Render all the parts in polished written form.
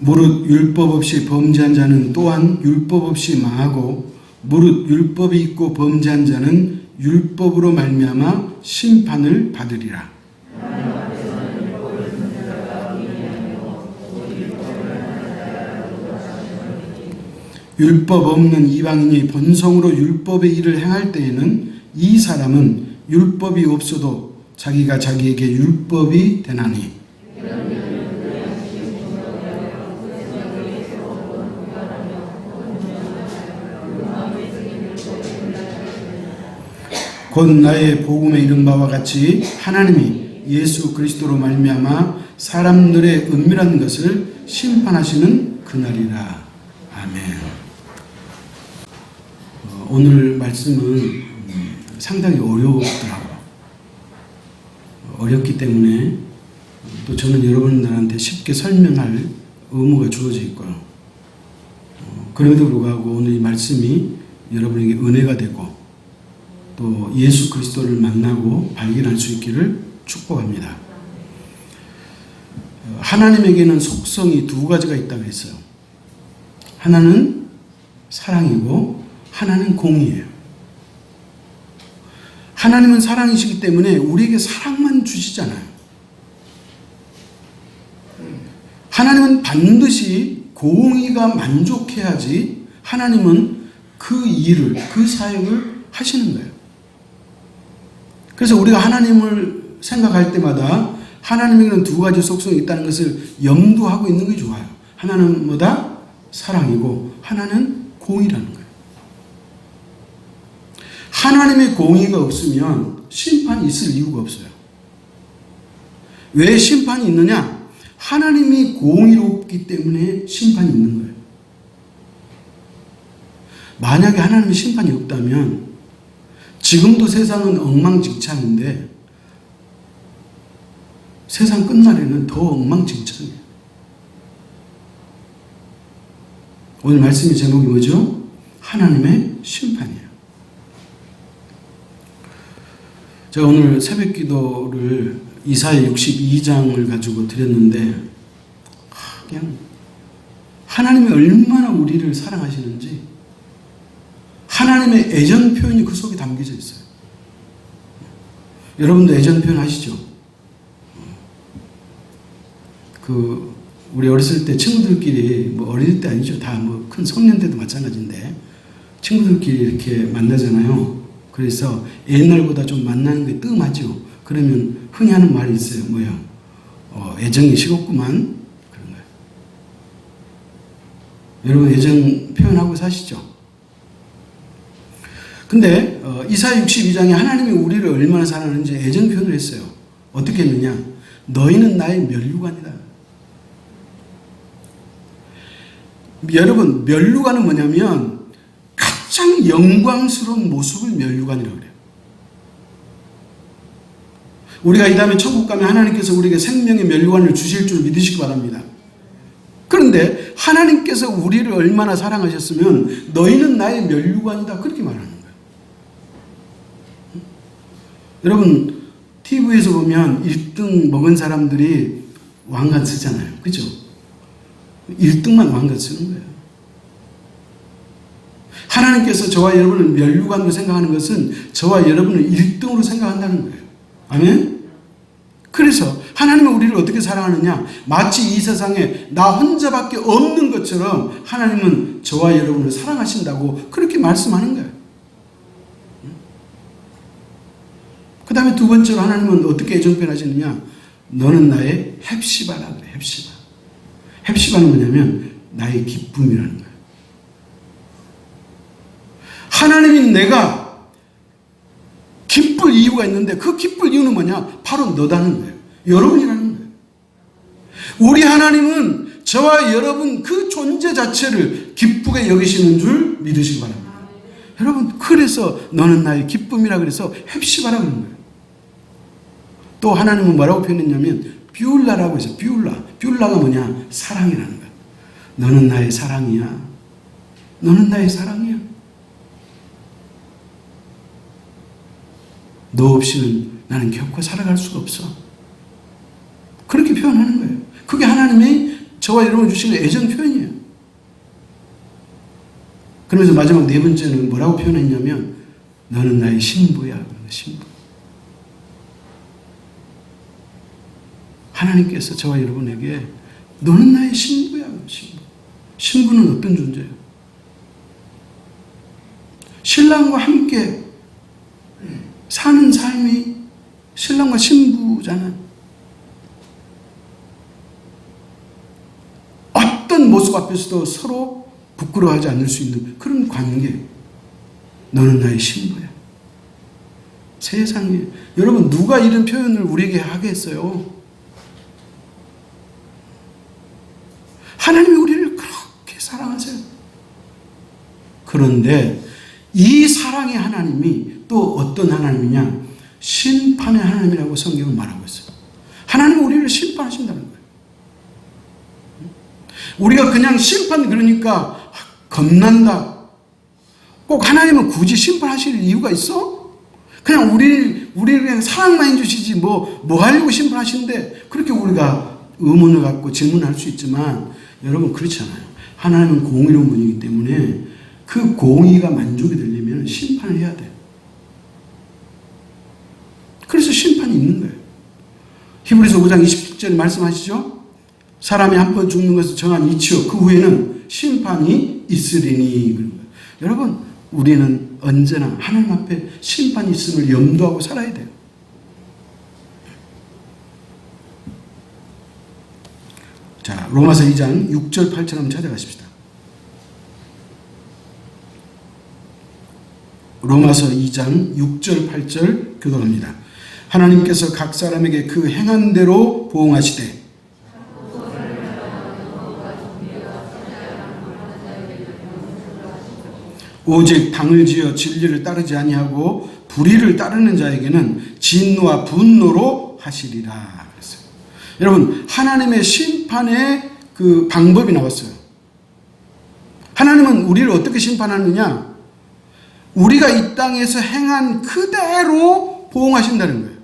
무릇 율법 없이 범죄한 자는 또한 율법 없이 망하고 무릇 율법이 있고 범죄한 자는 율법으로 말미암아 심판을 받으리라. 율법 없는 이방인이 본성으로 율법의 일을 행할 때에는 이 사람은 율법이 없어도 자기가 자기에게 율법이 되나니 곧 나의 복음에 이른 바와 같이 하나님이 예수 그리스도로 말미암아 사람들의 은밀한 것을 심판하시는 그날이라. 아멘. 오늘 말씀은 상당히 어려웠더라고요. 어렵기 때문에 또 저는 여러분들한테 쉽게 설명할 의무가 주어져 있고요. 그럼에도 불구하고 오늘 이 말씀이 여러분에게 은혜가 되고 또 예수 그리스도를 만나고 발견할 수 있기를 축복합니다. 하나님에게는 속성이 두 가지가 있다고 했어요. 하나는 사랑이고 하나는 공의예요. 하나님은 사랑이시기 때문에 우리에게 사랑만 주시잖아요. 하나님은 반드시 공의가 만족해야지 하나님은 그 일을, 그 사역을 하시는 거예요. 그래서 우리가 하나님을 생각할 때마다 하나님에게는 두 가지 속성이 있다는 것을 염두하고 있는 게 좋아요. 하나는 뭐다? 사랑이고 하나는 공의라는 거예요. 하나님의 공의가 없으면 심판이 있을 이유가 없어요. 왜 심판이 있느냐? 하나님이 공의롭기 때문에 심판이 있는 거예요. 만약에 하나님의 심판이 없다면 지금도 세상은 엉망진창인데 세상 끝날에는 더 엉망진창이에요. 오늘 말씀의 제목이 뭐죠? 하나님의 심판이에요. 제가 오늘 새벽 기도를 이사야 62장을 가지고 드렸는데 그냥 하나님이 얼마나 우리를 사랑하시는지 하나님의 애정 표현이 그 속에 담겨져 있어요. 여러분도 애정 표현 아시죠? 우리 어렸을 때 친구들끼리, 뭐 어릴 때 아니죠. 다 뭐 큰 성년 때도 마찬가지인데, 친구들끼리 이렇게 만나잖아요. 그래서 옛날보다 좀 만나는 게 뜸하죠. 그러면 흔히 하는 말이 있어요. 뭐요? 애정이 식었구만. 그런 거예요. 여러분 애정 표현하고 사시죠? 근데 이사야 62장에 하나님이 우리를 얼마나 사랑하는지 애정 표현을 했어요. 어떻게 했느냐? 너희는 나의 면류관이다. 여러분 면류관은 뭐냐면 가장 영광스러운 모습을 면류관이라고 그래요. 우리가 이 다음에 천국 가면 하나님께서 우리에게 생명의 면류관을 주실 줄 믿으시기 바랍니다. 그런데 하나님께서 우리를 얼마나 사랑하셨으면 너희는 나의 면류관이다 그렇게 말하는 거예요. 여러분 TV에서 보면 1등 먹은 사람들이 왕관 쓰잖아요. 그죠? 1등만 왕관 쓰는 거예요. 하나님께서 저와 여러분을 면류관으로 생각하는 것은 저와 여러분을 1등으로 생각한다는 거예요. 아멘? 그래서 하나님은 우리를 어떻게 사랑하느냐? 마치 이 세상에 나 혼자밖에 없는 것처럼 하나님은 저와 여러분을 사랑하신다고 그렇게 말씀하는 거예요. 그 다음에 두 번째로 하나님은 어떻게 애정 표현하시느냐? 너는 나의 헵시바라 그래. 헵시바. 헵시바는 뭐냐면 나의 기쁨이라는 거예요. 하나님인 내가 기쁠 이유가 있는데 그 기쁠 이유는 뭐냐? 바로 너다는 거예요. 여러분이라는 거예요. 우리 하나님은 저와 여러분 그 존재 자체를 기쁘게 여기시는 줄 믿으시기 바랍니다. 여러분 그래서 너는 나의 기쁨이라 그래서 헵시바라 그러는 거예요. 또 하나님은 뭐라고 표현했냐면 뷰울라라고 해서 뷰울라가 뭐냐? 사랑이라는 거예요. 너는 나의 사랑이야. 너는 나의 사랑이야. 너 없이는 나는 결코 살아갈 수가 없어. 그렇게 표현하는 거예요. 그게 하나님의 저와 여러분 주시는 애정 표현이에요. 그러면서 마지막 네 번째는 뭐라고 표현했냐면 너는 나의 신부야. 신부. 하나님께서 저와 여러분에게 너는 나의 신부야. 신부. 신부는 어떤 존재예요? 신랑과 함께 사는 삶이 신랑과 신부잖아요. 어떤 모습 앞에서도 서로 부끄러워하지 않을 수 있는 그런 관계. 너는 나의 신부야. 세상에 여러분 누가 이런 표현을 우리에게 하겠어요? 하나님이 우리를 그렇게 사랑하세요. 그런데 이 사랑의 하나님이 또 어떤 하나님이냐? 심판의 하나님이라고 성경은 말하고 있어요. 하나님은 우리를 심판하신다는 거예요. 우리가 그냥 심판 그러니까 겁난다. 꼭 하나님은 굳이 심판하실 이유가 있어? 그냥 우리를 그냥 사랑만 해주시지 뭐 하려고 심판하시는데 그렇게 우리가 의문을 갖고 질문할 수 있지만 여러분 그렇지 않아요. 하나님은 공의로운 분이기 때문에 그 공의가 만족이 되려면 심판을 해야 돼요. 그래서 심판이 있는 거예요. 히브리서 5장 27절 말씀하시죠. 사람이 한 번 죽는 것을 정한 이치요 그 후에는 심판이 있으리니. 여러분 우리는 언제나 하나님 앞에 심판이 있음을 염두하고 살아야 돼요. 자, 로마서 2장 6절 8절 한번 찾아가십시다. 로마서 2장 6절 8절 교독합니다. 하나님께서 각 사람에게 그 행한 대로 보응하시되 오직 당을 지어 진리를 따르지 아니하고 불의를 따르는 자에게는 진노와 분노로 하시리라 그랬어요. 여러분 하나님의 심판의 그 방법이 나왔어요. 하나님은 우리를 어떻게 심판하느냐? 우리가 이 땅에서 행한 그대로 보응하신다는 거예요.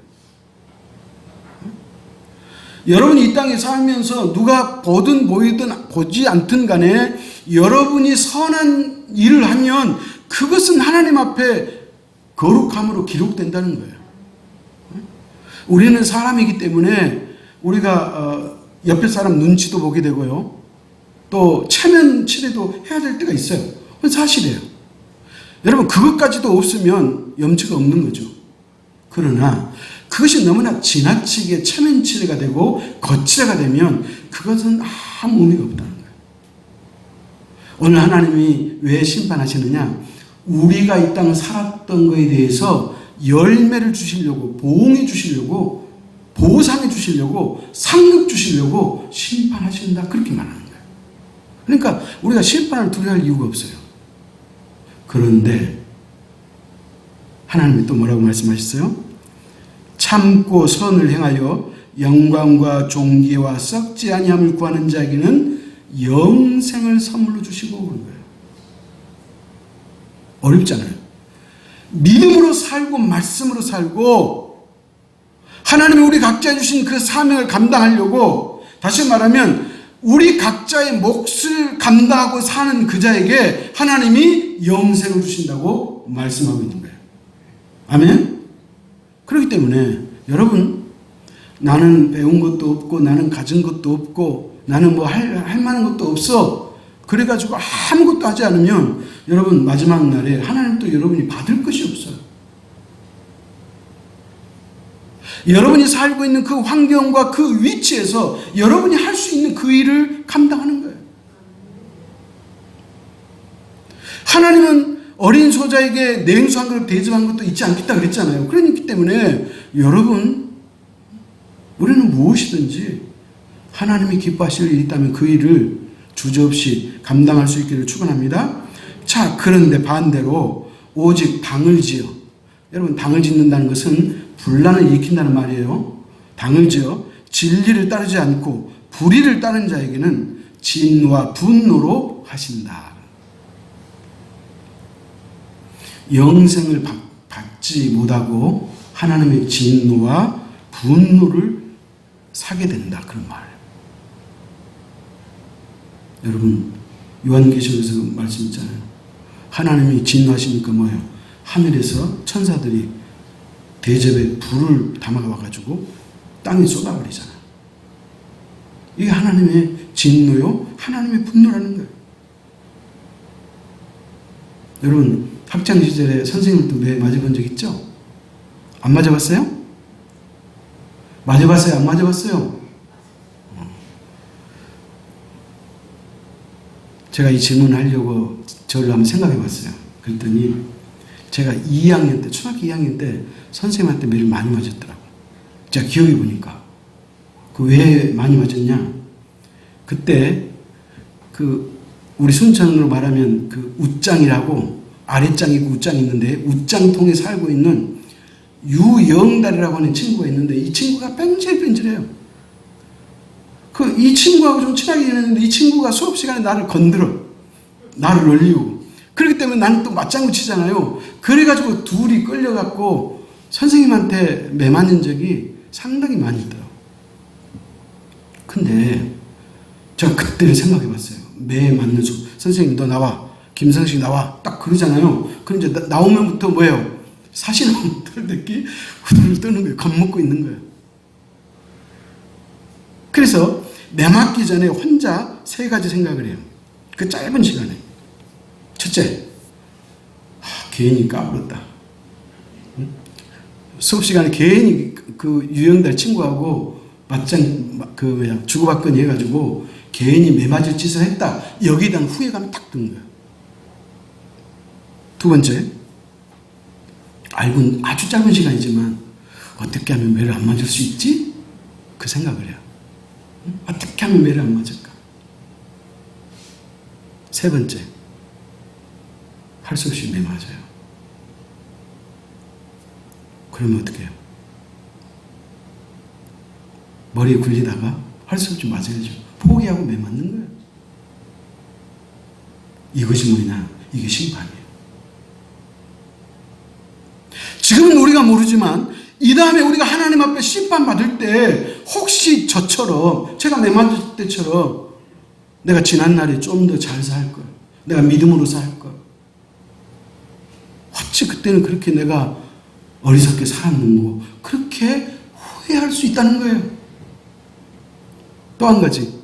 여러분이 이 땅에 살면서 누가 보든 보이든 보지 않든 간에 여러분이 선한 일을 하면 그것은 하나님 앞에 거룩함으로 기록된다는 거예요. 우리는 사람이기 때문에 우리가 옆에 사람 눈치도 보게 되고요. 또 체면 치레도 해야 될 때가 있어요. 그건 사실이에요. 여러분 그것까지도 없으면 염치가 없는 거죠. 그러나 그것이 너무나 지나치게 체면치레가 되고 거칠어가 되면 그것은 아무 의미가 없다는 거예요. 오늘 하나님이 왜 심판하시느냐? 우리가 이 땅을 살았던 것에 대해서 열매를 주시려고, 보응해 주시려고, 보상해 주시려고, 상급 주시려고 심판하신다. 그렇게 말하는 거예요. 그러니까 우리가 심판을 두려워할 이유가 없어요. 그런데 하나님이 또 뭐라고 말씀하셨어요? 참고 선을 행하여 영광과 존귀와 썩지 아니함을 구하는 자에게는 영생을 선물로 주시고 그런 거예요. 어렵잖아요. 믿음으로 살고 말씀으로 살고 하나님이 우리 각자에 주신 그 사명을 감당하려고, 다시 말하면 우리 각자의 몫을 감당하고 사는 그 자에게 하나님이 영생을 주신다고 말씀하고 있는 거예요. 아멘? 그렇기 때문에 여러분, 나는 배운 것도 없고 나는 가진 것도 없고 나는 뭐 할 만한 것도 없어, 그래가지고 아무것도 하지 않으면 여러분 마지막 날에 하나님도 여러분이 받을 것이 없어요. 여러분이 살고 있는 그 환경과 그 위치에서 여러분이 할 수 있는 그 일을 감당하는 거예요. 하나님은 어린 소자에게 냉수 한 그릇 대접한 것도 잊지 않겠다 그랬잖아요. 그렇기 때문에 여러분, 우리는 무엇이든지 하나님이 기뻐하실 일이 있다면 그 일을 주저없이 감당할 수 있기를 축원합니다. 자, 그런데 반대로 오직 당을 지어, 여러분 당을 짓는다는 것은 분란을 일으킨다는 말이에요. 당을 지어 진리를 따르지 않고 불의를 따르는 자에게는 진노와 분노로 하신다. 영생을 받지 못하고 하나님의 진노와 분노를 사게 된다, 그런 말. 여러분, 요한계시록에서 말씀 있잖아요. 하나님이 진노하시니까 뭐예요? 하늘에서 천사들이 대접에 불을 담아와가지고 땅에 쏟아버리잖아요. 이게 하나님의 진노요, 하나님의 분노라는 거예요. 여러분, 학창시절에 선생님도 매 맞아본 적 있죠? 안 맞아봤어요? 맞아봤어요? 안 맞아봤어요? 제가 이 질문을 하려고 저를 한번 생각해 봤어요. 그랬더니 제가 2학년 때, 초등학교 2학년 때 선생님한테 매를 많이 맞았더라고요. 제가 기억해 보니까. 그 왜 많이 맞았냐? 그때 우리 순천으로 말하면 웃장이라고 아랫장이 있고 웃장이 있는데 웃장통에 살고 있는 유영달이라고 하는 친구가 있는데 이 친구가 뺀질뺀질해요. 이 친구하고 좀 친하게 지냈는데 이 친구가 수업 시간에 나를 건드려. 나를 놀리고. 그렇기 때문에 나는 또 맞장구 치잖아요. 그래가지고 둘이 끌려갖고 선생님한테 매 맞는 적이 상당히 많이 있더라고요. 근데 제가 그때 생각해 봤어요. 매 맞는 선생님 너 나와. 김성식 나와. 딱 그러잖아요. 그럼 이제 나오면부터 뭐예요? 사시나무 털듣기 후들을 떠는 거예요. 겁먹고 있는 거예요. 그래서 매 맞기 전에 혼자 3가지 생각을 해요. 그 짧은 시간에. 첫째, 괜히 까불었다. 수업 시간에 괜히 유영달 친구하고 주고받거니 해가지고 괜히 매 맞을 짓을 했다. 여기에 대한 후회감이 딱 드는 거예요. 두 번째, 알고 아주 짧은 시간이지만 어떻게 하면 매를 안 맞을 수 있지? 그 생각을 해요. 어떻게 하면 매를 안 맞을까? 세 번째, 할 수 없이 매 맞아요. 그러면 어떻게 해요? 머리에 굴리다가 할 수 없이 맞아야죠. 포기하고 매 맞는 거예요. 이것이 뭐냐? 이게 심판이에요. 지금은 우리가 모르지만 이 다음에 우리가 하나님 앞에 심판받을 때 혹시 저처럼 제가 매 맞을 때처럼 내가 지난날에 좀 더 잘 살 걸, 내가 믿음으로 살 걸, 어찌 그때는 그렇게 내가 어리석게 살았는고 그렇게 후회할 수 있다는 거예요. 또 한 가지,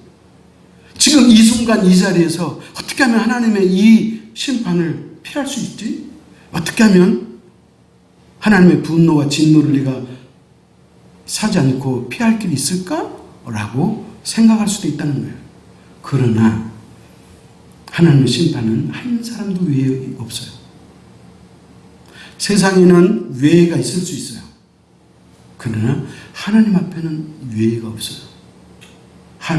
지금 이 순간 이 자리에서 어떻게 하면 하나님의 이 심판을 피할 수 있지? 어떻게 하면 하나님의 분노와 진노를 네가 사지 않고 피할 길이 있을까? 라고 생각할 수도 있다는 거예요. 그러나 하나님의 심판은 한 사람도 외에 없어요. 세상에는 외가 있을 수 있어요. 그러나 하나님 앞에는 외가 없어요.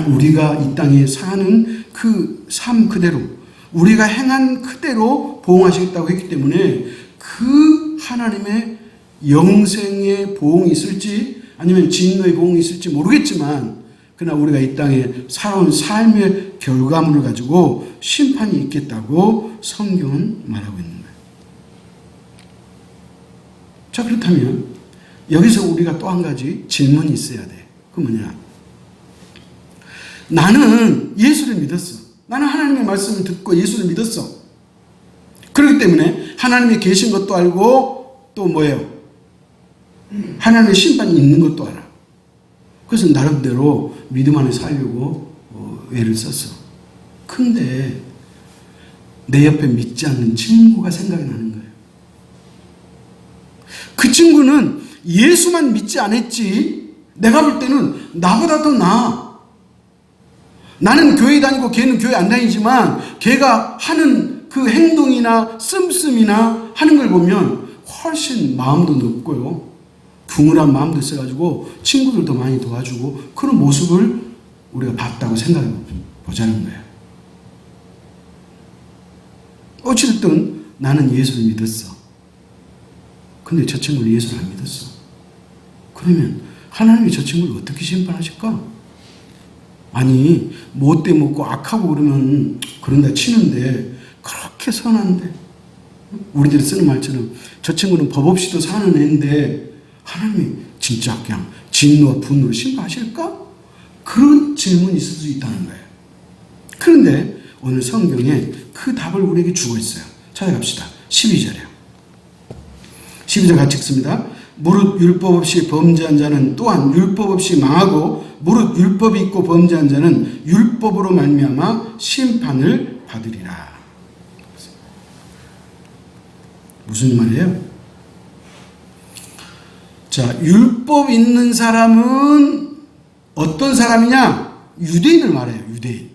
우리가 이 땅에 사는 그 삶 그대로, 우리가 행한 그대로 보응하시겠다고 했기 때문에 그 하나님의 영생의 보응이 있을지 아니면 진노의 보응이 있을지 모르겠지만, 그러나 우리가 이 땅에 살아온 삶의 결과물을 가지고 심판이 있겠다고 성경은 말하고 있는 거예요. 자, 그렇다면 여기서 우리가 또 한 가지 질문이 있어야 돼. 그 뭐냐? 나는 예수를 믿었어. 나는 하나님의 말씀을 듣고 예수를 믿었어. 그렇기 때문에 하나님이 계신 것도 알고 또 뭐예요? 하나님의 심판이 있는 것도 알아. 그래서 나름대로 믿음 안에 살려고 애를 썼어. 근데 내 옆에 믿지 않는 친구가 생각이 나는 거예요. 그 친구는 예수만 믿지 않았지 내가 볼 때는 나보다 더 나아. 나는 교회 다니고 걔는 교회 안 다니지만 걔가 하는 그 행동이나 씀씀이나 하는 걸 보면 훨씬 마음도 높고요, 둥그런 마음도 있어가지고 친구들도 많이 도와주고 그런 모습을 우리가 봤다고 생각해 보자는 거예요. 어쨌든 나는 예수를 믿었어. 근데 저 친구는 예수를 안 믿었어. 그러면 하나님이 저 친구를 어떻게 심판하실까? 아니, 못돼 먹고 악하고 그러면 그런다 치는데 그렇게 선한데, 우리들이 쓰는 말처럼 저 친구는 법 없이도 사는 애인데 하나님이 진짜 그냥 진노와 분노로 심판하실까? 그런 질문이 있을 수 있다는 거예요. 그런데 오늘 성경에 그 답을 우리에게 주고 있어요. 찾아갑시다. 12절이에요. 12절 같이 읽습니다. 무릇 율법 없이 범죄한 자는 또한 율법 없이 망하고 무릇 율법이 있고 범죄한 자는 율법으로 말미암아 심판을 받으리라. 무슨 말이에요? 자, 율법 있는 사람은 어떤 사람이냐? 유대인을 말해요. 유대인.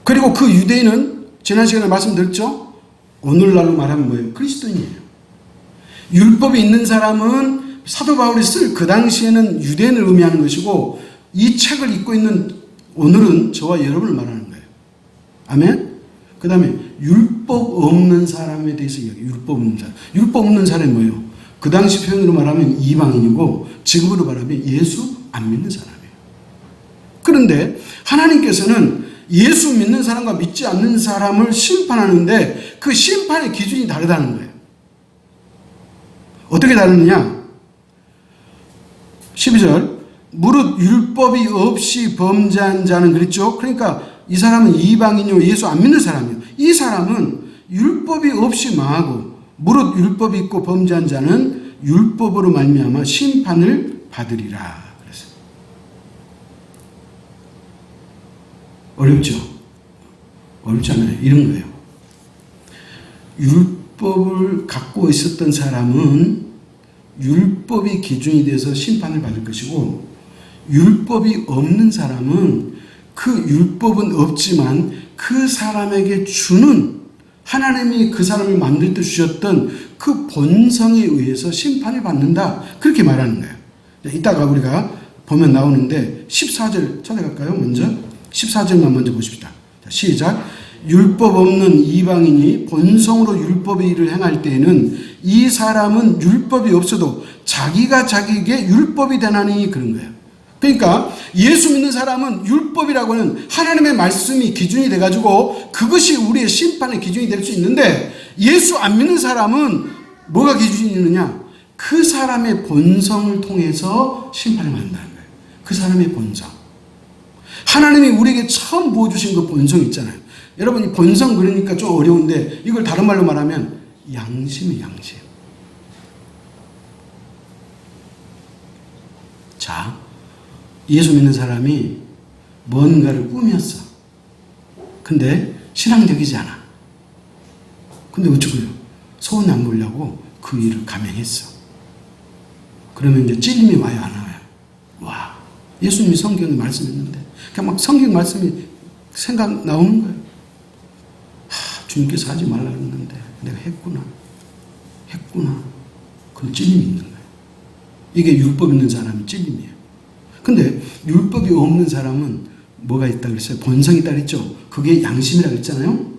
그리고 그 유대인은 지난 시간에 말씀드렸죠? 오늘날로 말하면 뭐예요? 그리스도인이에요. 율법이 있는 사람은 사도 바울이 쓸 그 당시에는 유대인을 의미하는 것이고 이 책을 읽고 있는 오늘은 저와 여러분을 말하는 거예요. 아멘? 그 다음에 율법 없는 사람에 대해서 이야기해요. 율법 없는 사람. 율법 없는 사람이 뭐예요? 그 당시 표현으로 말하면 이방인이고 지금으로 말하면 예수 안 믿는 사람이에요. 그런데 하나님께서는 예수 믿는 사람과 믿지 않는 사람을 심판하는데 그 심판의 기준이 다르다는 거예요. 어떻게 다르느냐? 12절 무릇 율법이 없이 범죄한 자는 그랬죠. 그러니까 이 사람은 이방인이요 예수 안 믿는 사람이에요. 이 사람은 율법이 없이 망하고 무릇 율법이 있고 범죄한 자는 율법으로 말미암아 심판을 받으리라. 그랬어요. 어렵죠? 어렵지 않아요. 이런 거예요. 율법을 갖고 있었던 사람은 율법이 기준이 돼서 심판을 받을 것이고 율법이 없는 사람은 그 율법은 없지만 그 사람에게 주는 하나님이 그 사람을 만들 때 주셨던 그 본성에 의해서 심판을 받는다. 그렇게 말하는 거예요. 이따가 우리가 보면 나오는데 14절 찾아갈까요? 먼저 14절만 먼저 보십시다. 시작. 율법 없는 이방인이 본성으로 율법의 일을 행할 때에는 이 사람은 율법이 없어도 자기가 자기에게 율법이 되나니 그런 거예요. 그러니까 예수 믿는 사람은 율법이라고 하는 하나님의 말씀이 기준이 돼가지고 그것이 우리의 심판의 기준이 될 수 있는데 예수 안 믿는 사람은 뭐가 기준이 있느냐? 그 사람의 본성을 통해서 심판을 받는다는 거예요. 그 사람의 본성. 하나님이 우리에게 처음 부어주신 그 본성 있잖아요. 여러분 이 본성 그러니까 좀 어려운데 이걸 다른 말로 말하면 양심이에요. 양심. 자, 예수 믿는 사람이 뭔가를 꾸몄어. 근데 신앙적이지 않아. 근데 어쩌고요? 소원 안 보려고 그 일을 감행했어. 그러면 이제 찔림이 와요, 안 와요? 와, 예수님이 성경에 말씀했는데 그냥 막 성경 말씀이 생각 나오는 거예요. 주님께서 하지 말라 그랬는데 내가 했구나. 그런 찔림이 있는 거예요. 이게 율법 있는 사람이 찔림이에요. 근데 율법이 없는 사람은 뭐가 있다고 그랬어요? 본성이 있다고 그랬죠? 그게 양심이라고 했잖아요?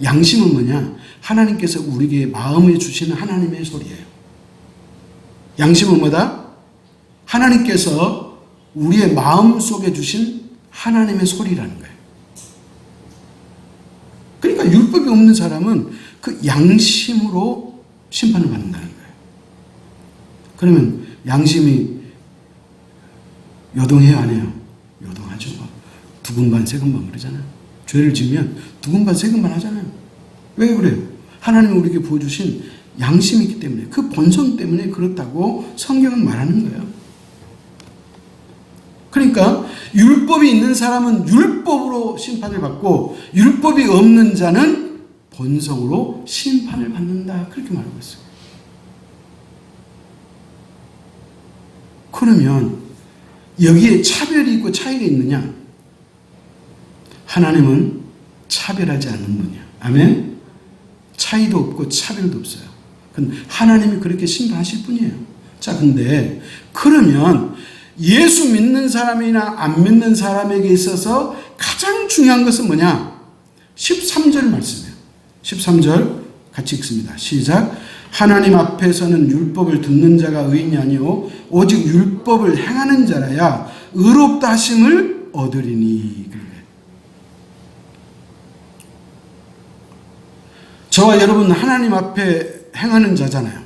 양심은 뭐냐? 하나님께서 우리에게 마음에 주시는 하나님의 소리예요. 양심은 뭐다? 하나님께서 우리의 마음 속에 주신 하나님의 소리라는 거예요. 그러니까 율법이 없는 사람은 그 양심으로 심판을 받는다는 거예요. 그러면 양심이 요동해요, 안 해요? 요동하죠. 두근반 세근반 그러잖아요. 죄를 지으면 두근반 세근반 하잖아요. 왜 그래요? 하나님이 우리에게 부어주신 양심이 있기 때문에 그 본성 때문에 그렇다고 성경은 말하는 거예요. 그러니까 율법이 있는 사람은 율법으로 심판을 받고 율법이 없는 자는 본성으로 심판을 받는다. 그렇게 말하고 있어요. 그러면 여기에 차별이 있고 차이가 있느냐? 하나님은 차별하지 않는 분이야. 아멘? 차이도 없고 차별도 없어요. 하나님이 그렇게 심판하실 분이에요. 자, 근데 그러면 예수 믿는 사람이나 안 믿는 사람에게 있어서 가장 중요한 것은 뭐냐? 13절 말씀이에요. 13절 같이 읽습니다. 시작. 하나님 앞에서는 율법을 듣는 자가 의인이 아니요 오직 율법을 행하는 자라야 의롭다 하심을 얻으리니. 저와 여러분은 하나님 앞에 행하는 자잖아요.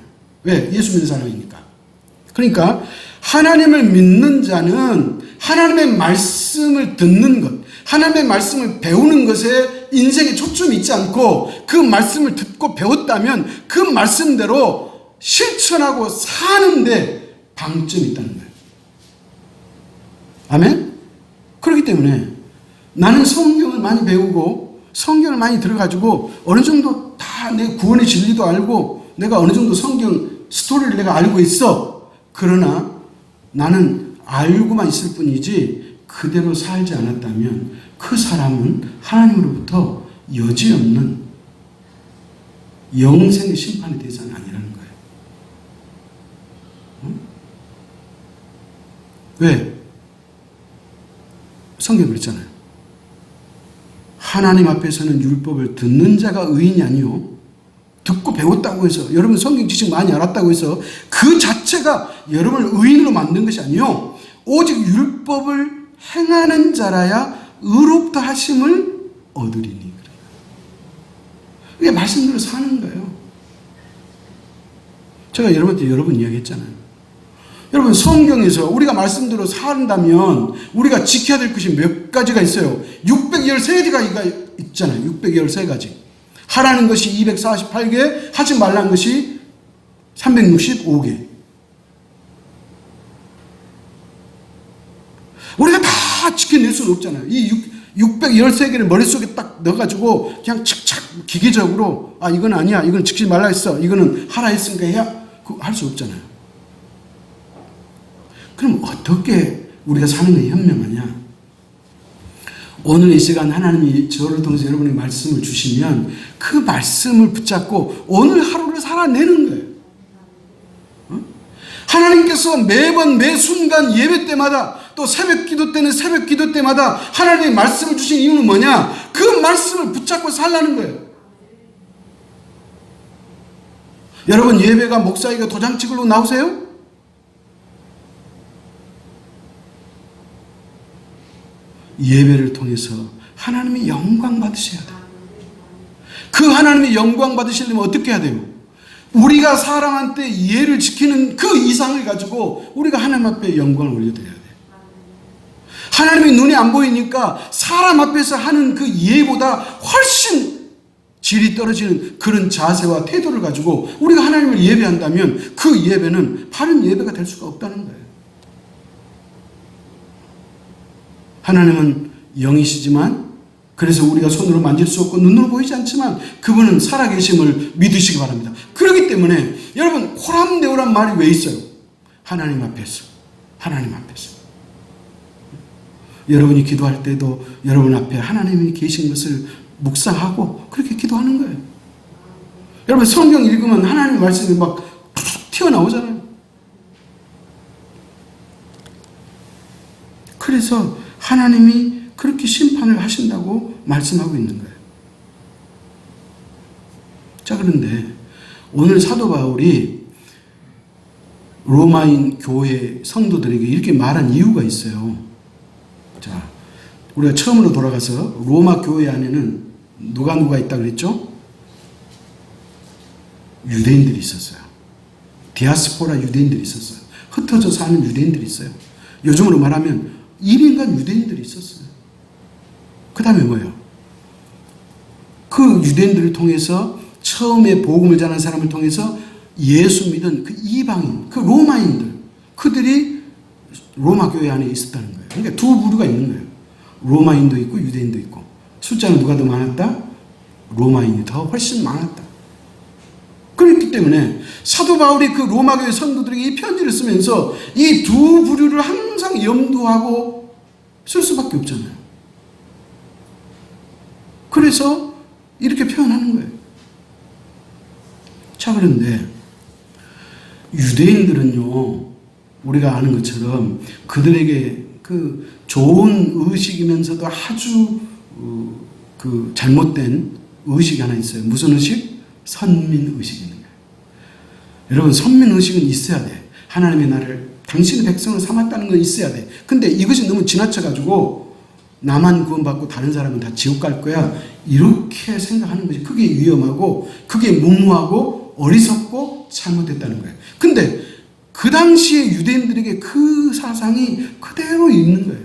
왜? 예수 믿는 사람이니까. 그러니까 하나님을 믿는 자는 하나님의 말씀을 듣는 것, 하나님의 말씀을 배우는 것에 인생에 초점이 있지 않고 그 말씀을 듣고 배웠다면 그 말씀대로 실천하고 사는데 방점이 있다는 거예요. 아멘? 그렇기 때문에 나는 성경을 많이 배우고 성경을 많이 들어가지고 어느 정도 다 내 구원의 진리도 알고 내가 어느 정도 성경 스토리를 내가 알고 있어. 그러나 나는 알고만 있을 뿐이지 그대로 살지 않았다면 그 사람은 하나님으로부터 여지없는 영생의 심판의 대상이 아니라는 거예요. 응? 왜? 성경 그랬잖아요. 하나님 앞에서는 율법을 듣는 자가 의인이 아니요 듣고 배웠다고 해서 여러분 성경 지식 많이 알았다고 해서 그 자체가 여러분을 의인으로 만든 것이 아니요 오직 율법을 행하는 자라야 의롭다 하심을 얻으리니. 그게 말씀대로 사는 거예요. 제가 여러분한테 여러 번 이야기했잖아요. 여러분 성경에서 우리가 말씀대로 산다면 우리가 지켜야 될 것이 몇 가지가 있어요. 613가지가 있잖아요. 613가지. 하라는 것이 248개, 하지 말라는 것이 365개. 우리가 다 지켜낼 수는 없잖아요. 이 613개를 머릿속에 딱 넣어가지고 그냥 착착 기계적으로 이건 아니야, 이건 지키지 말라 했어, 이거는 하라 했으니까 해야, 그거 할 수 없잖아요. 그럼 어떻게 우리가 사는 게 현명하냐? 오늘 이 시간 하나님이 저를 통해서 여러분에게 말씀을 주시면 그 말씀을 붙잡고 오늘 하루를 살아내는 거예요. 하나님께서 매번 매 순간 예배 때마다 또 새벽 기도 때는 새벽 기도 때마다 하나님의 말씀을 주신 이유는 뭐냐? 그 말씀을 붙잡고 살라는 거예요. 여러분 예배가 목사에게 도장 찍으러 나오세요? 예배를 통해서 하나님의 영광 받으셔야 돼요. 그 하나님의 영광 받으시려면 어떻게 해야 돼요? 우리가 사람한테 예를 지키는 그 이상을 가지고 우리가 하나님 앞에 영광을 올려드려야 돼요. 하나님의 눈이 안 보이니까 사람 앞에서 하는 그 예보다 훨씬 질이 떨어지는 그런 자세와 태도를 가지고 우리가 하나님을 예배한다면 그 예배는 바른 예배가 될 수가 없다는 거예요. 하나님은 영이시지만 그래서 우리가 손으로 만질 수 없고 눈으로 보이지 않지만 그분은 살아계심을 믿으시기 바랍니다. 그렇기 때문에 여러분 호람대오란 말이 왜 있어요? 하나님 앞에서, 하나님 앞에서. 여러분이 기도할 때도 여러분 앞에 하나님이 계신 것을 묵상하고 그렇게 기도하는 거예요. 여러분 성경 읽으면 하나님의 말씀이 막 툭 튀어나오잖아요. 그래서 하나님이 그렇게 심판을 하신다고 말씀하고 있는 거예요. 자, 그런데 오늘 사도 바울이 로마인 교회 성도들에게 이렇게 말한 이유가 있어요. 자, 우리가 처음으로 돌아가서 로마 교회 안에는 누가 있다 그랬죠? 유대인들이 있었어요. 디아스포라 유대인들이 있었어요. 흩어져 사는 유대인들이 있어요. 요즘으로 말하면 1인간 유대인들이 있었어요. 그 다음에 뭐예요? 그 유대인들을 통해서 처음에 복음을 전한 사람을 통해서 예수 믿은 그 이방인, 그 로마인들, 그들이 로마 교회 안에 있었다는 거예요. 그러니까 두 부류가 있는 거예요. 로마인도 있고 유대인도 있고. 숫자는 누가 더 많았다? 로마인이 더 훨씬 많았다. 그렇기 때문에 사도 바울이 그 로마 교회 성도들에게 이 편지를 쓰면서 이 두 부류를 항상 염두하고 쓸 수밖에 없잖아요. 그래서 이렇게 표현하는 거예요. 자, 그런데 유대인들은요, 우리가 아는 것처럼 그들에게 그 좋은 의식이면서도 아주 그 잘못된 의식이 하나 있어요. 무슨 의식? 선민의식이 있는 거예요. 여러분 선민의식은 있어야 돼. 하나님이 나를 당신의 백성을 삼았다는 건 있어야 돼. 근데 이것이 너무 지나쳐가지고 나만 구원받고 다른 사람은 다 지옥 갈 거야, 이렇게 생각하는 것이 그게 위험하고 그게 무모하고 어리석고 잘못됐다는 거예요. 근데 그 당시에 유대인들에게 그 사상이 그대로 있는 거예요.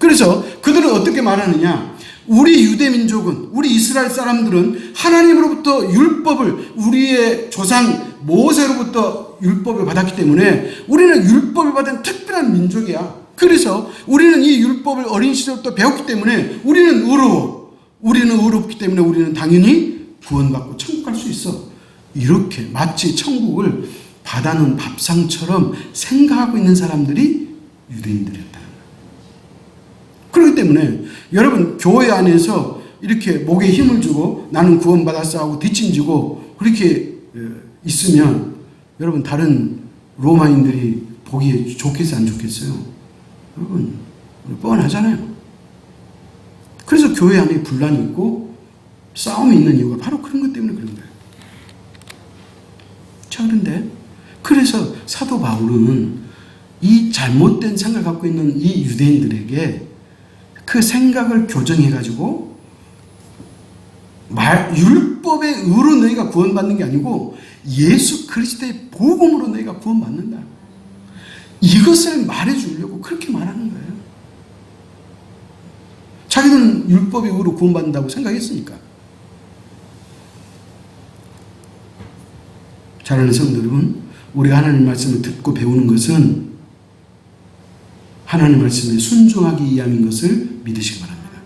그래서 그들은 어떻게 말하느냐? 우리 유대민족은, 우리 이스라엘 사람들은 하나님으로부터 율법을, 우리의 조상 모세로부터 율법을 받았기 때문에 우리는 율법을 받은 특별한 민족이야. 그래서 우리는 이 율법을 어린 시절부터 배웠기 때문에 우리는 의로워. 우리는 의롭기 때문에 우리는 당연히 구원받고 천국 갈 수 있어. 이렇게 마치 천국을 받아놓은 밥상처럼 생각하고 있는 사람들이 유대인들이었다는 거예요. 그렇기 때문에 여러분 교회 안에서 이렇게 목에 힘을 주고 나는 구원받았어 하고 뒷짐지고 그렇게 있으면 여러분 다른 로마인들이 보기에 좋겠어요, 안 좋겠어요? 여러분 뻔하잖아요. 그래서 교회 안에 분란이 있고 싸움이 있는 이유가 바로 그런 것 때문에 그런 거예요. 자, 그런데 그래서 사도 바울은 이 잘못된 생각을 갖고 있는 이 유대인들에게 그 생각을 교정해가지고 율법의 의로 너희가 구원받는 게 아니고 예수 그리스도의 복음으로 너희가 구원받는다. 이것을 말해주려고 그렇게 말하는 거예요. 자기들은 율법의 의로 구원받는다고 생각했으니까. 사랑하는 성도 여러분, 우리가 하나님 말씀을 듣고 배우는 것은 하나님 말씀에 순종하기 위함인 것을 믿으시기 바랍니다.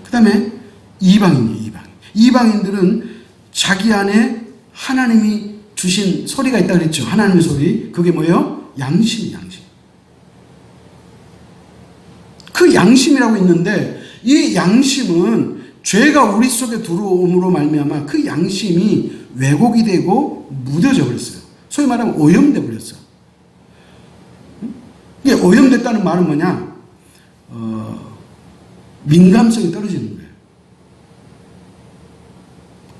그 다음에 이방인이에요. 이방인들은 자기 안에 하나님이 주신 소리가 있다고 그랬죠. 하나님의 소리. 그게 뭐예요? 양심. 그 양심이라고 있는데 이 양심은 죄가 우리 속에 들어옴으로 말미암아 그 양심이 왜곡이 되고 무뎌져 버렸어요. 소위 말하면 오염돼 버렸어. 이게 오염됐다는 말은 뭐냐? 민감성이 떨어지는 거예요.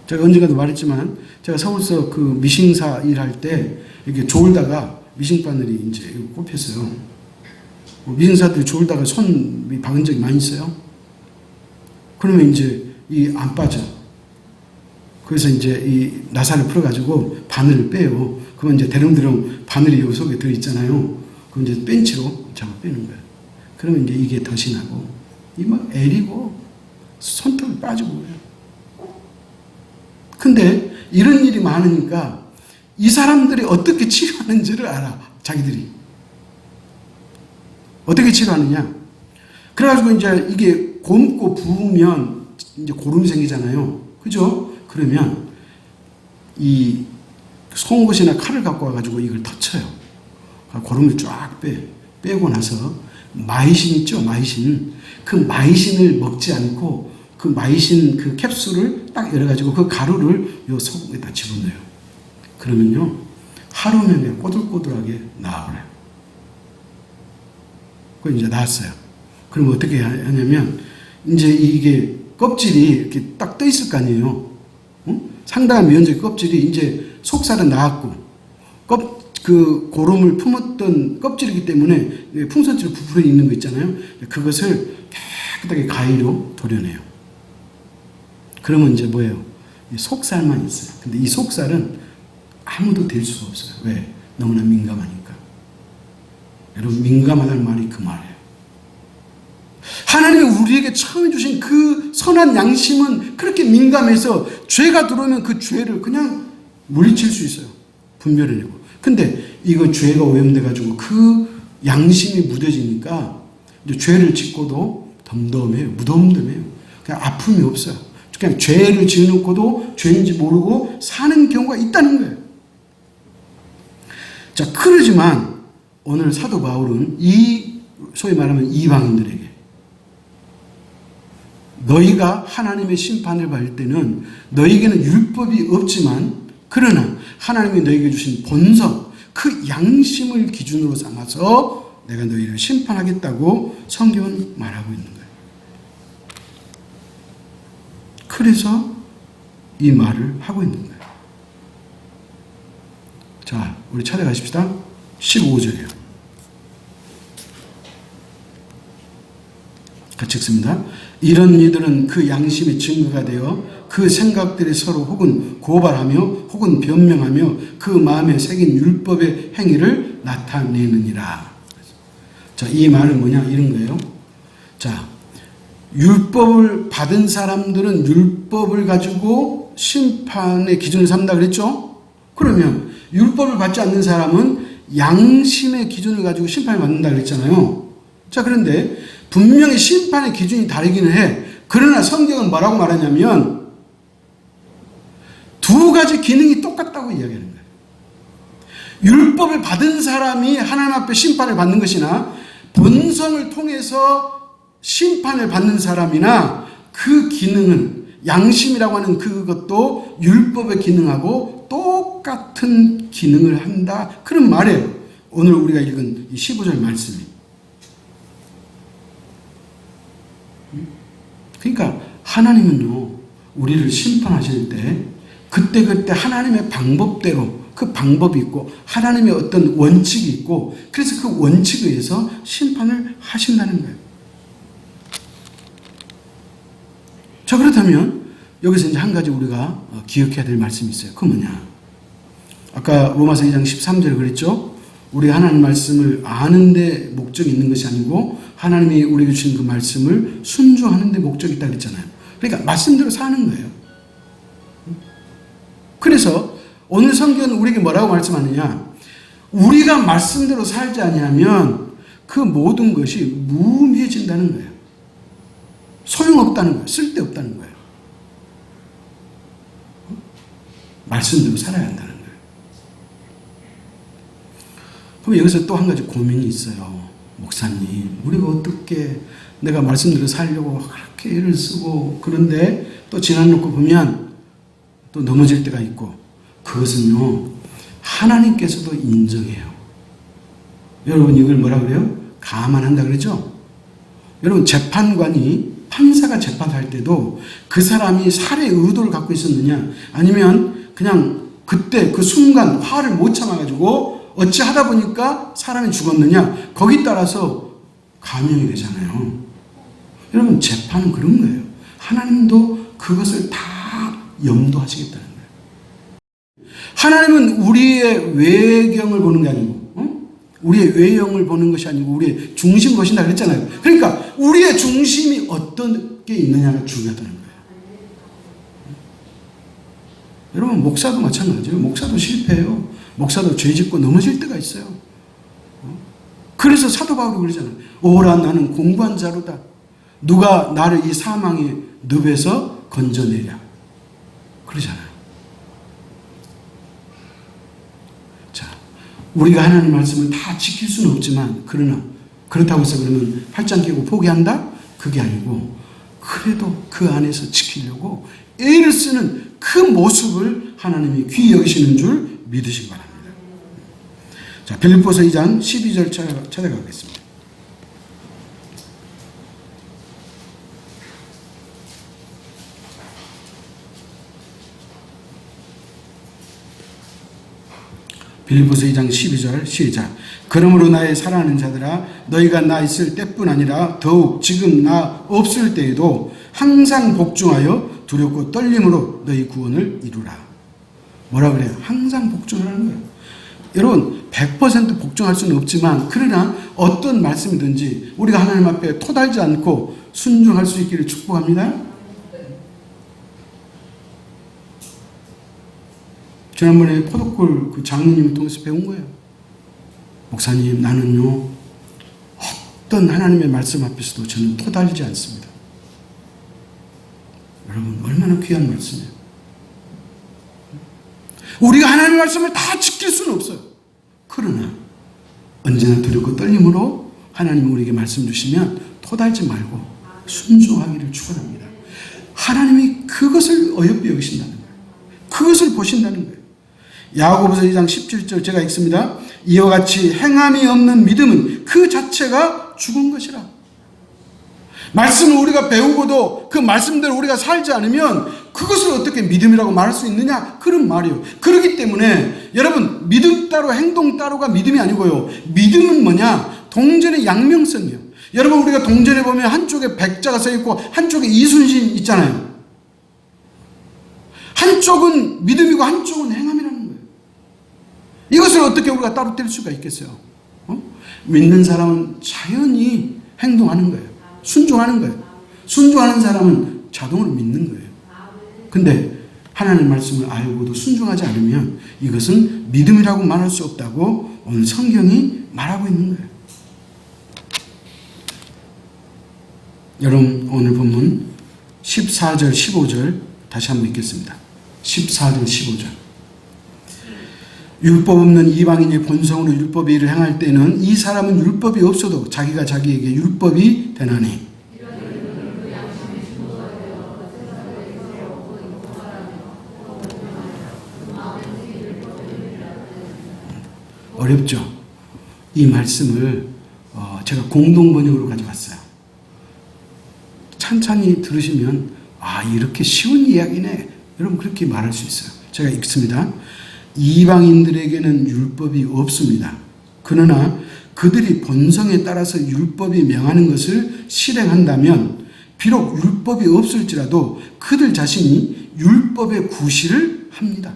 제가 언젠가도 말했지만 제가 서울서 그 미싱사 일할 때 이렇게 졸다가 미싱바늘이 이제 꼽혔어요. 미싱사들이 졸다가 손이 박은 적이 많이 있어요. 그러면 이제 이 안 빠져. 그래서 이제 이 나사를 풀어가지고 바늘을 빼요. 그러면 이제 대롱대롱 바늘이 요 속에 들어있잖아요. 그럼 이제 벤치로 잡아 빼는 거예요. 그러면 이제 이게 덫이 나고, 이 막 애리고, 손톱이 빠지고 그래요. 근데 이런 일이 많으니까 이 사람들이 어떻게 치료하는지를 알아. 자기들이. 어떻게 치료하느냐. 그래가지고 이제 이게 곪고 부으면 이제 고름이 생기잖아요. 그죠? 그러면 이 송곳이나 칼을 갖고 와가지고 이걸 터쳐요. 고름을 쫙 빼고 나서 마이신 있죠? 마이신. 그 마이신을 먹지 않고 그 마이신 그 캡슐을 딱 열어가지고 그 가루를 요 소금에다 집어넣어요. 그러면요, 하루면 꼬들꼬들하게 나와버려요. 그 이제 나왔어요. 그럼 어떻게 하냐면, 이제 이게 껍질이 이렇게 딱 떠 있을 거 아니에요. 응? 상당한 면적의 껍질이 이제 속살은 나왔고, 그 고름을 품었던 껍질이기 때문에 풍선처럼 부풀어 있는 거 있잖아요. 그것을 깨끗하게 가위로 도려내요. 그러면 이제 뭐예요? 속살만 있어요. 근데 이 속살은 아무도 될 수가 없어요. 왜? 너무나 민감하니까. 여러분, 민감하다는 말이 그 말이에요. 하나님이 우리에게 처음에 주신 그 선한 양심은 그렇게 민감해서 죄가 들어오면 그 죄를 그냥 물리칠 수 있어요. 분별해내고. 근데 이거 죄가 오염돼가지고 그 양심이 무뎌지니까 이제 죄를 짓고도 덤덤해요. 무덤덤해요. 그냥 아픔이 없어요. 그냥 죄를 지어놓고도 죄인지 모르고 사는 경우가 있다는 거예요. 자, 그러지만 오늘 사도 바울은 이 소위 말하면 이방인들에게 너희가 하나님의 심판을 받을 때는 너희에게는 율법이 없지만 그러나 하나님이 너희에게 주신 본성, 그 양심을 기준으로 삼아서 내가 너희를 심판하겠다고 성경은 말하고 있는 거예요. 그래서 이 말을 하고 있는 거예요. 자, 우리 찾아가십시다. 15절이에요. 같이 읽습니다. 이런 이들은 그 양심의 증거가 되어 그 생각들이 서로 혹은 고발하며 혹은 변명하며 그 마음에 새긴 율법의 행위를 나타내느니라. 자, 이 말은 뭐냐? 이런 거예요. 자, 율법을 받은 사람들은 율법을 가지고 심판의 기준을 삼는다 그랬죠? 그러면 율법을 받지 않는 사람은 양심의 기준을 가지고 심판을 받는다 그랬잖아요. 자, 그런데 분명히 심판의 기준이 다르기는 해. 그러나 성경은 뭐라고 말하냐면 두 가지 기능이 똑같다고 이야기하는 거예요. 율법을 받은 사람이 하나님 앞에 심판을 받는 것이나 본성을 통해서 심판을 받는 사람이나 그 기능은 양심이라고 하는 그것도 율법의 기능하고 똑같은 기능을 한다. 그런 말이에요. 오늘 우리가 읽은 이 15절 말씀이. 그러니까 하나님은요, 우리를 심판하실 때 그때그때 하나님의 방법대로 그 방법이 있고 하나님의 어떤 원칙이 있고 그래서 그 원칙에 의해서 심판을 하신다는 거예요. 자, 그렇다면 여기서 이제 한 가지 우리가 기억해야 될 말씀이 있어요. 그 뭐냐? 아까 로마서 2장 13절에 그랬죠? 우리가 하나님 말씀을 아는데 목적이 있는 것이 아니고 하나님이 우리에게 주신 그 말씀을 순종하는 데 목적이 있다 그랬잖아요. 그러니까 말씀대로 사는 거예요. 그래서 오늘 성경은 우리에게 뭐라고 말씀하느냐? 우리가 말씀대로 살지 아니하면 그 모든 것이 무의미해진다는 거예요. 소용없다는 거예요. 쓸데없다는 거예요. 말씀대로 살아야 한다는 거예요. 그럼 여기서 또 한 가지 고민이 있어요. 목사님, 우리가 어떻게 내가 말씀대로 살려고 그렇게 애를 쓰고 그런데 또 지나놓고 보면 또 넘어질 때가 있고 그것은요, 하나님께서도 인정해요. 여러분 이걸 뭐라 그래요? 감안한다 그러죠? 여러분 재판관이 판사가 재판할 때도 그 사람이 살해 의도를 갖고 있었느냐 아니면 그냥 그때 그 순간 화를 못 참아가지고 어찌 하다 보니까 사람이 죽었느냐 거기 따라서 감형이 되잖아요. 여러분 재판은 그런 거예요. 하나님도 그것을 다 염두하시겠다는 거예요. 하나님은 우리의 외경을 보는 게 아니고 우리의 외형을 보는 것이 아니고 우리의 중심 보신다 그랬잖아요. 그러니까 우리의 중심이 어떤 게 있느냐가 중요하다는 거예요. 여러분 목사도 마찬가지예요. 목사도 실패해요. 목사도 죄 짓고 넘어질 때가 있어요. 그래서 사도 바울이 그러잖아요. 오라 나는 공부한 자로다. 누가 나를 이 사망의 늪에서 건져내랴. 그러잖아요. 우리가 하나님 말씀을 다 지킬 수는 없지만 그러나 그렇다고 해서 그러면 팔짱 끼고 포기한다? 그게 아니고 그래도 그 안에서 지키려고 애를 쓰는 그 모습을 하나님이 귀히 여기시는 줄 믿으시기 바랍니다. 자, 빌립보서 2장 12절 찾아가겠습니다. 빌립보서 2장 12절 시작. 그러므로 나의 사랑하는 자들아 너희가 나 있을 때뿐 아니라 더욱 지금 나 없을 때에도 항상 복종하여 두렵고 떨림으로 너희 구원을 이루라. 뭐라 그래요? 항상 복종하는 거예요. 여러분 100% 복종할 수는 없지만 그러나 어떤 말씀이든지 우리가 하나님 앞에 토달지 않고 순종할 수 있기를 축복합니다. 지난번에 포도골 그 장로님을 통해서 배운 거예요. 목사님, 나는요, 어떤 하나님의 말씀 앞에서도 저는 토달지 않습니다. 여러분, 얼마나 귀한 말씀이에요. 우리가 하나님의 말씀을 다 지킬 수는 없어요. 그러나, 언제나 두렵고 떨림으로 하나님이 우리에게 말씀 주시면 토달지 말고 순종하기를 축원합니다. 하나님이 그것을 어여삐 여기신다는 거예요. 그것을 보신다는 거예요. 야고보서 2장 17절 제가 읽습니다. 이와 같이 행함이 없는 믿음은 그 자체가 죽은 것이라. 말씀을 우리가 배우고도 그 말씀대로 우리가 살지 않으면 그것을 어떻게 믿음이라고 말할 수 있느냐? 그런 말이에요. 그렇기 때문에 여러분 믿음 따로 행동 따로가 믿음이 아니고요. 믿음은 뭐냐? 동전의 양면성이에요. 여러분 우리가 동전에 보면 한쪽에 백자가 써 있고 한쪽에 이순신 있잖아요. 한쪽은 믿음이고 한쪽은 행함이라는 거예요. 이것을 어떻게 우리가 따로 뗄 수가 있겠어요? 믿는 사람은 자연히 행동하는 거예요. 순종하는 거예요. 순종하는 사람은 자동으로 믿는 거예요. 근데 하나님의 말씀을 알고도 순종하지 않으면 이것은 믿음이라고 말할 수 없다고 오늘 성경이 말하고 있는 거예요. 여러분 오늘 본문 14절 15절 다시 한번 읽겠습니다. 14절 15절 율법 없는 이방인이 본성으로 율법의 일을 행할 때는 이 사람은 율법이 없어도 자기가 자기에게 율법이 되나니 어렵죠? 이 말씀을 제가 공동 번역으로 가져왔어요. 찬찬히 들으시면 이렇게 쉬운 이야기네. 여러분 그렇게 말할 수 있어요. 제가 읽습니다. 이방인들에게는 율법이 없습니다. 그러나 그들이 본성에 따라서 율법이 명하는 것을 실행한다면 비록 율법이 없을지라도 그들 자신이 율법의 구실을 합니다.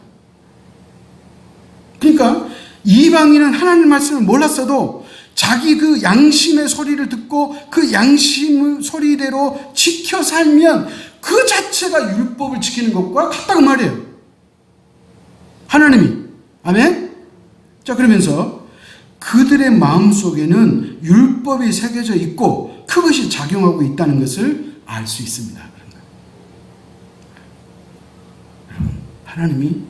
그러니까 이방인은 하나님 말씀을 몰랐어도 자기 그 양심의 소리를 듣고 그 양심 소리대로 지켜 살면 그 자체가 율법을 지키는 것과 같다고 말이에요. 하나님이. 아멘? 자, 그러면서 그들의 마음속에는 율법이 새겨져 있고 그것이 작용하고 있다는 것을 알 수 있습니다. 여러분, 하나님이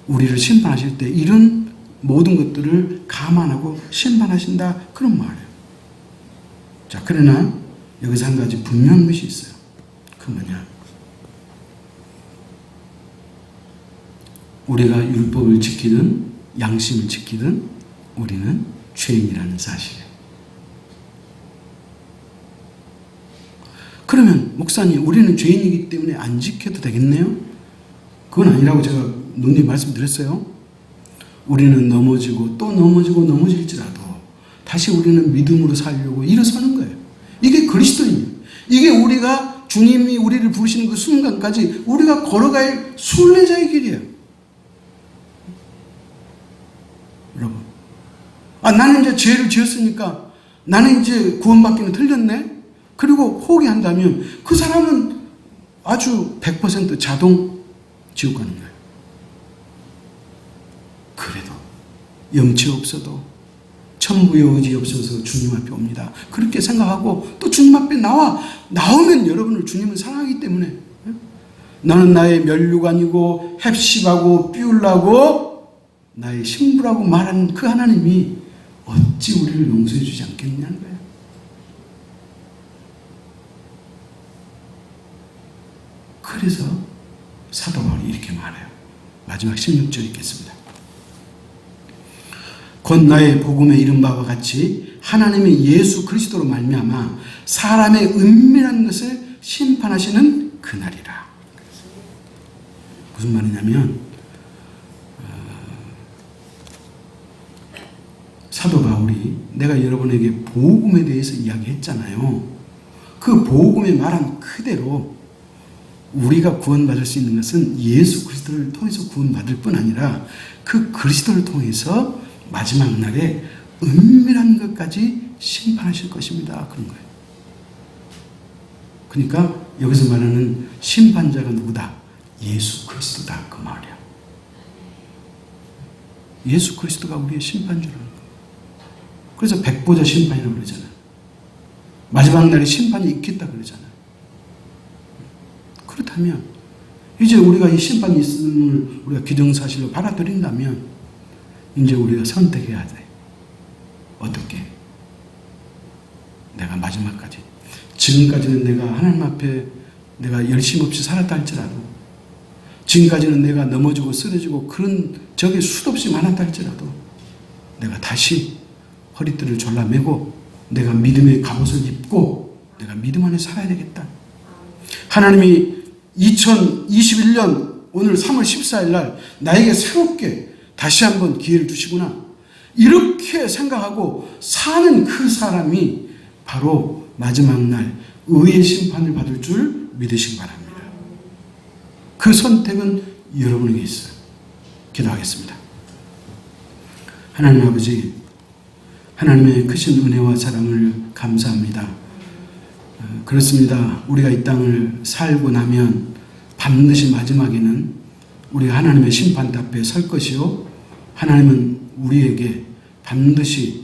우리를 심판하실 때 이런 모든 것들을 감안하고 심판하신다. 그런 말이에요. 자, 그러나 여기서 한 가지 분명한 것이 있어요. 그 뭐냐? 우리가 율법을 지키든 양심을 지키든 우리는 죄인이라는 사실이에요. 그러면 목사님 우리는 죄인이기 때문에 안 지켜도 되겠네요? 그건 아니라고 제가 논리 말씀드렸어요. 우리는 넘어지고 또 넘어지고 넘어질지라도 다시 우리는 믿음으로 살려고 일어서는 거예요. 이게 그리스도인이에요. 이게 우리가 주님이 우리를 부르시는 그 순간까지 우리가 걸어갈 순례자의 길이에요. 여러분, 나는 이제 죄를 지었으니까 나는 이제 구원받기는 틀렸네. 그리고 포기한다면 그 사람은 아주 100% 자동 지옥 가는 거예요. 그래도 염치 없어도 천부의 의지 없어서 주님 앞에 옵니다. 그렇게 생각하고 또 주님 앞에 나오면 여러분을 주님은 사랑하기 때문에 너는 나의 면류관이고 헵십하고 삐울라고 나의 신부라고 말한 그 하나님이 어찌 우리를 용서해 주지 않겠냐는 거예요. 그래서 사도 바울이 이렇게 말해요. 마지막 16절 읽겠습니다. 곧 나의 복음에 이른 바와 같이 하나님의 예수 그리스도로 말미암아 사람의 은밀한 것을 심판하시는 그날이라. 무슨 말이냐면 사도 바울이 내가 여러분에게 복음에 대해서 이야기했잖아요. 그 복음에 말한 그대로 우리가 구원받을 수 있는 것은 예수 그리스도를 통해서 구원받을 뿐 아니라 그 그리스도를 통해서 마지막 날에 은밀한 것까지 심판하실 것입니다. 그런 거예요. 그러니까 여기서 말하는 심판자가 누구다? 예수 그리스도다. 그 말이야. 예수 그리스도가 우리의 심판주라는 거예요. 그래서 백보자 심판이라고 그러잖아요. 마지막 날에 심판이 있겠다 그러잖아요. 그렇다면 이제 우리가 이 심판이 있음을 우리가 기정사실로 받아들인다면 이제 우리가 선택해야 돼. 어떻게? 내가 마지막까지. 지금까지는 내가 하나님 앞에 내가 열심 없이 살았다 할지라도 지금까지는 내가 넘어지고 쓰러지고 그런 적이 수도 없이 많았다 할지라도 내가 다시 허리띠를 졸라매고 내가 믿음의 갑옷을 입고 내가 믿음 안에 살아야 되겠다. 하나님이 2021년 오늘 3월 14일 날 나에게 새롭게 다시 한번 기회를 주시구나. 이렇게 생각하고 사는 그 사람이 바로 마지막 날 의의 심판을 받을 줄 믿으시기 바랍니다. 그 선택은 여러분에게 있어요. 기도하겠습니다. 하나님 아버지, 하나님의 크신 은혜와 사랑을 감사합니다. 그렇습니다. 우리가 이 땅을 살고 나면 반드시 마지막에는 우리가 하나님의 심판 앞에 설 것이요, 하나님은 우리에게 반드시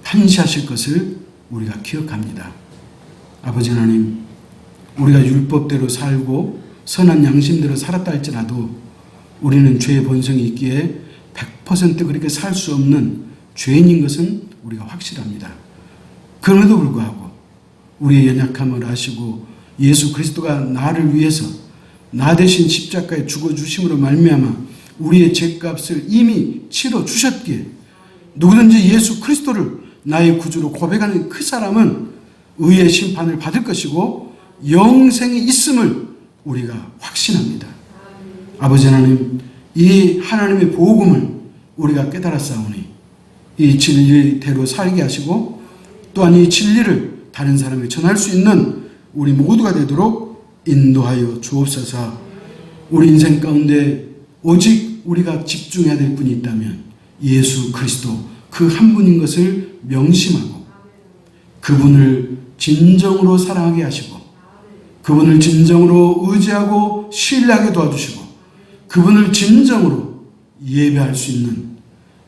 판시하실 것을 우리가 기억합니다. 아버지 하나님, 우리가 율법대로 살고 선한 양심대로 살았다 할지라도 우리는 죄의 본성이 있기에 100% 그렇게 살 수 없는 죄인인 것은 우리가 확실합니다. 그럼에도 불구하고 우리의 연약함을 아시고 예수 그리스도가 나를 위해서 나 대신 십자가에 죽어주심으로 말미암아 우리의 죄값을 이미 치러 주셨기에 누구든지 예수 그리스도를 나의 구주로 고백하는 그 사람은 의의 심판을 받을 것이고 영생이 있음을 우리가 확신합니다. 아버지 하나님, 이 하나님의 복음을 우리가 깨달았사오니 이 진리대로 살게 하시고 또한 이 진리를 다른 사람에게 전할 수 있는 우리 모두가 되도록 인도하여 주옵소서. 우리 인생 가운데 오직 우리가 집중해야 될 분이 있다면 예수 그리스도 그 한 분인 것을 명심하고 그분을 진정으로 사랑하게 하시고 그분을 진정으로 의지하고 신뢰하게 도와주시고 그분을 진정으로 예배할 수 있는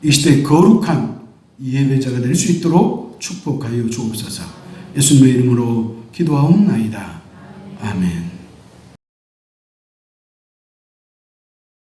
이 시대의 거룩한 예배자가 될 수 있도록 축복하여 주옵소서. 예수님의 이름으로 기도하옵나이다. 아멘.